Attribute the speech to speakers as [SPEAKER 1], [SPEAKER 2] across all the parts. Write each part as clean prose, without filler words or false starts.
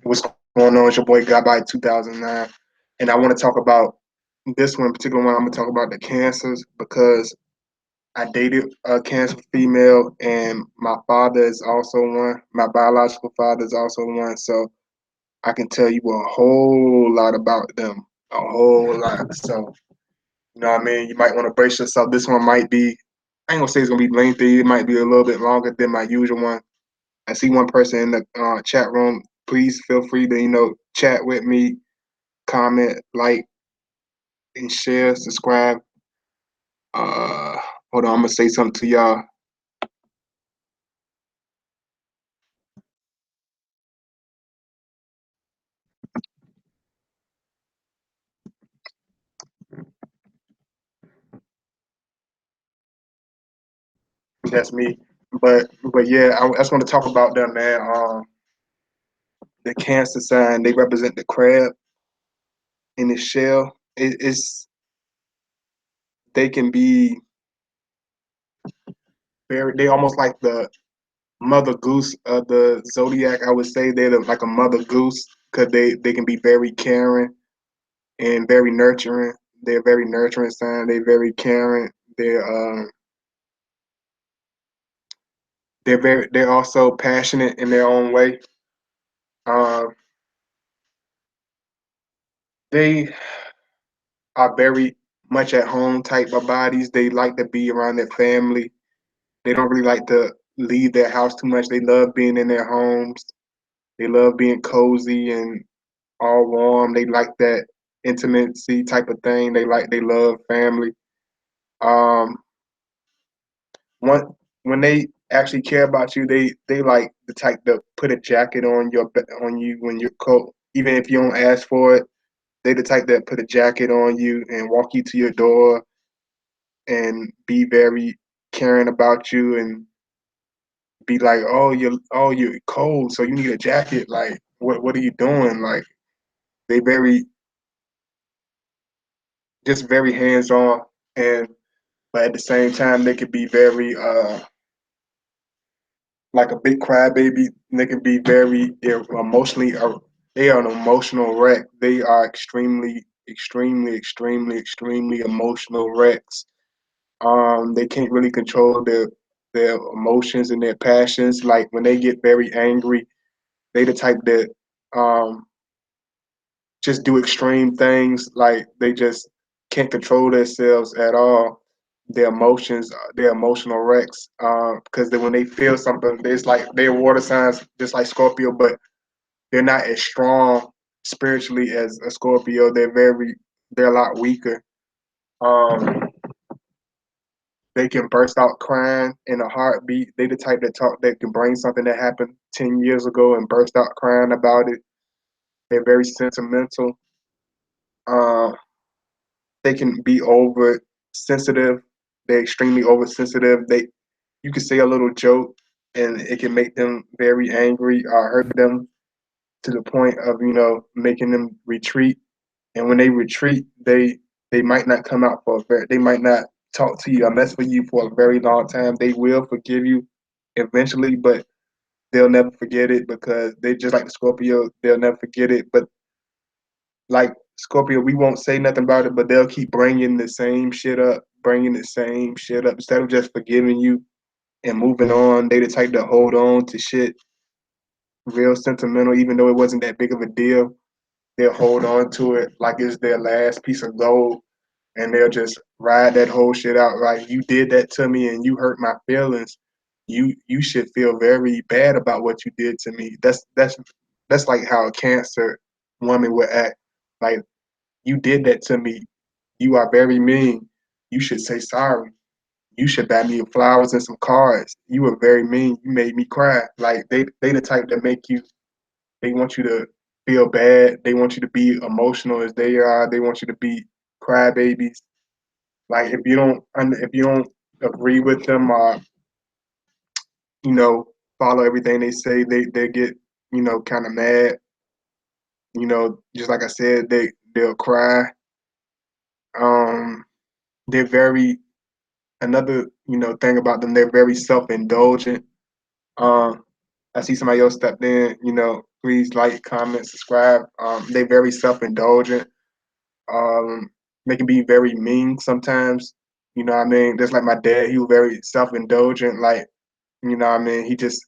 [SPEAKER 1] What's going on? It's your boy Got by 2009, and I want to talk about this one particular one. I'm gonna talk about the cancers because I dated a cancer female, and my father is also one. My biological father is also one, so I can tell you a whole lot about them, a whole lot. So you know what I mean. You might want to brace yourself. This one might be. I ain't gonna say it's gonna be lengthy. It might be a little bit longer than my usual one. I see one person in the chat room. Please feel free to chat with me, comment, like, and share, subscribe. Uh, Hold on, I'm gonna say something to y'all. That's me. But yeah, I just want to talk about them, man. The Cancer sign, they represent the crab in the shell. It's they can be very. They almost like the mother goose of the zodiac. I would say they're like a mother goose because they can be very caring and very nurturing. They're very nurturing sign. They're very caring. They're also passionate in their own way. Um, they are very much at home type of bodies. They like to be around their family. They don't really like to leave their house too much. They love being in their homes. They love being cozy and all warm. They like that intimacy type of thing. They love family. Um, one when they actually care about you, they like the type to put a jacket on you when you're cold, even if you don't ask for it. They the type that put a jacket on you and walk you to your door and be very caring about you and be like, oh you're cold, so you need a jacket. Like what are you doing? Like they very hands on, and but at the same time they could be very like a big crybaby. They can be very emotionally. They are an emotional wreck. They are extremely emotional wrecks. They can't really control their emotions and their passions. Like when they get very angry, they the type that um just do extreme things. Like they just can't control themselves at all. Their emotions, their emotional wrecks. Because when they feel something, it's like they're water signs, just like Scorpio, but they're not as strong spiritually as a Scorpio. They're a lot weaker. Um, they can burst out crying in a heartbeat. They the type that can bring something that happened 10 years ago and burst out crying about it. They're very sentimental. Uh, they can be over sensitive. They're extremely oversensitive. You can say a little joke and it can make them very angry or hurt them to the point of making them retreat. And when they retreat, they might not come out they might not talk to you or mess with you for a very long time. They will forgive you eventually, but they'll never forget it because they just like the Scorpio. They'll never forget it. But like Scorpio, we won't say nothing about it, but they'll keep bringing the same shit up instead of just forgiving you and moving on. They the type to hold on to shit real sentimental, even though it wasn't that big of a deal. They'll hold on to it like it's their last piece of gold, and they'll just ride that whole shit out. Like you did that to me, and you hurt my feelings. You should feel very bad about what you did to me. That's like how a Cancer woman would act. Like you did that to me. You are very mean. You should say sorry. You should buy me flowers and some cards. You were very mean. You made me cry. Like they the type that make you. They want you to feel bad. They want you to be emotional as they are. They want you to be crybabies. Like if you don't agree with them or you know follow everything they say, they get kind of mad. Just like I said, they'll cry. Um, they're very another thing about them. They're very self indulgent. Um, I see somebody else stepped in. Please like, comment, subscribe. They very self-indulgent. They can be very mean sometimes. You know what I mean? Just like my dad, he was very self-indulgent. Like, what I mean? He just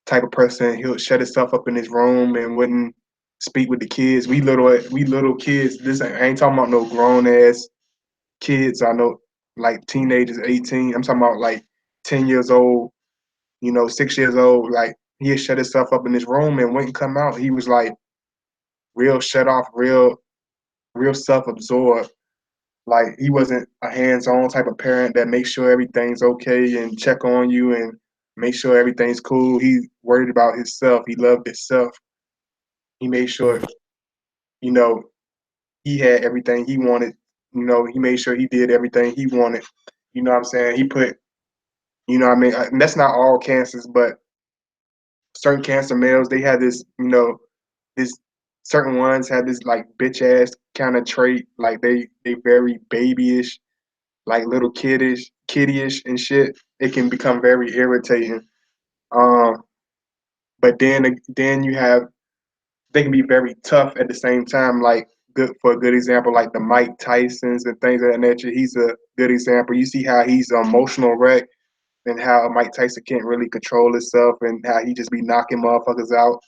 [SPEAKER 1] type of person, he'll shut himself up in his room and wouldn't speak with the kids. We little kids. I ain't talking about no grown ass kids. I know like teenagers, 18. I'm talking about like 10 years old, 6 years old. Like he shut himself up in his room and wouldn't come out. He was like real shut off, real self-absorbed. Like he wasn't a hands-on type of parent that makes sure everything's okay and check on you and make sure everything's cool. He worried about himself. He loved himself. He made sure, you know, he had everything he wanted. He made sure he did everything he wanted. You know what I'm saying? He put, what I mean? And that's not all cancers, but certain cancer males, they have this, this certain ones have this like bitch ass kind of trait. Like they very babyish, like little kiddyish and shit. It can become very irritating. Um, but then you have they can be very tough at the same time. Like good for a good example, like the Mike Tysons and things of that nature. He's a good example. You see how he's an emotional wreck and how Mike Tyson can't really control himself and how he just be knocking motherfuckers out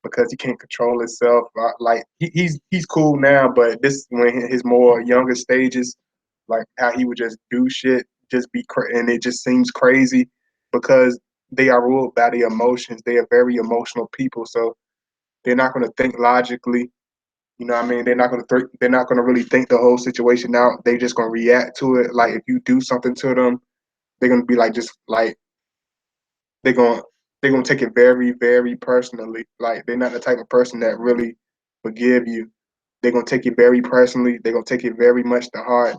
[SPEAKER 1] because he can't control himself. Like he's cool now, but this when his more younger stages, like how he would just do shit, just and it just seems crazy because they are ruled by the emotions. They are very emotional people, so they're not going to think logically. You know what I mean? They're not going to really think the whole situation out. They're just going to react to it. Like if you do something to them, they're going to be like just like they're going to they're going to take it very very personally. Like they're not the type of person that really forgive you. They're going to take it very personally. They're going to take it very much to heart,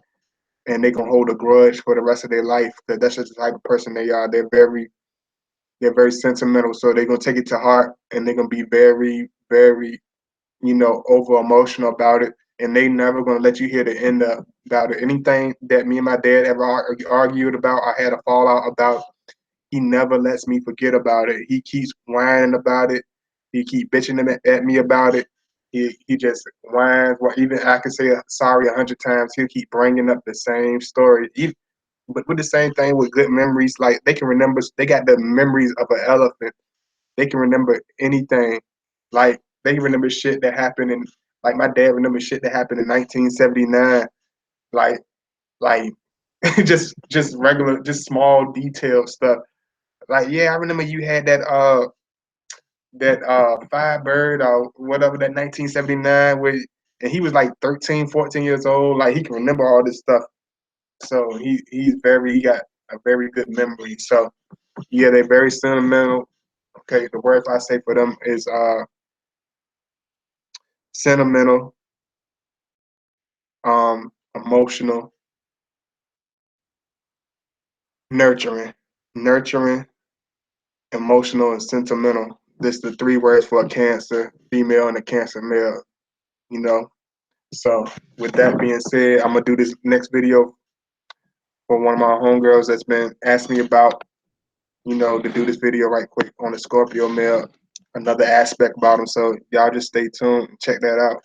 [SPEAKER 1] and they're going to hold a grudge for the rest of their life because that's just the type of person they are. They're very sentimental, so they're going to take it to heart, and they're going to be very very over emotional about it, and they never gonna let you hear the end about it. Anything that me and my dad ever argued about, I had a fallout about. He never lets me forget about it. He keeps whining about it. He keep bitching at me about it. He just whines. Well, even I can say sorry 100 times. He'll keep bringing up the same story. But with the same thing with good memories, like they can remember. They got the memories of an elephant. They can remember anything. Like they can remember shit that happened in like my dad remembers shit that happened in 1979. Like like just regular, just small detailed stuff. Like yeah, I remember you had that Firebird or whatever that 1979 with and he was like 13, 14 years old. Like he can remember all this stuff. So he got a very good memory. So yeah, they're very sentimental. Okay, the words I say for them is sentimental, emotional, nurturing, nurturing, emotional, and sentimental. This the three words for a Cancer female and a Cancer male. You know. So with that being said, I'm gonna do this next video for one of my homegirls that's been asking me about, to do this video right quick on the Scorpio male, another aspect about him. So y'all just stay tuned, check that out.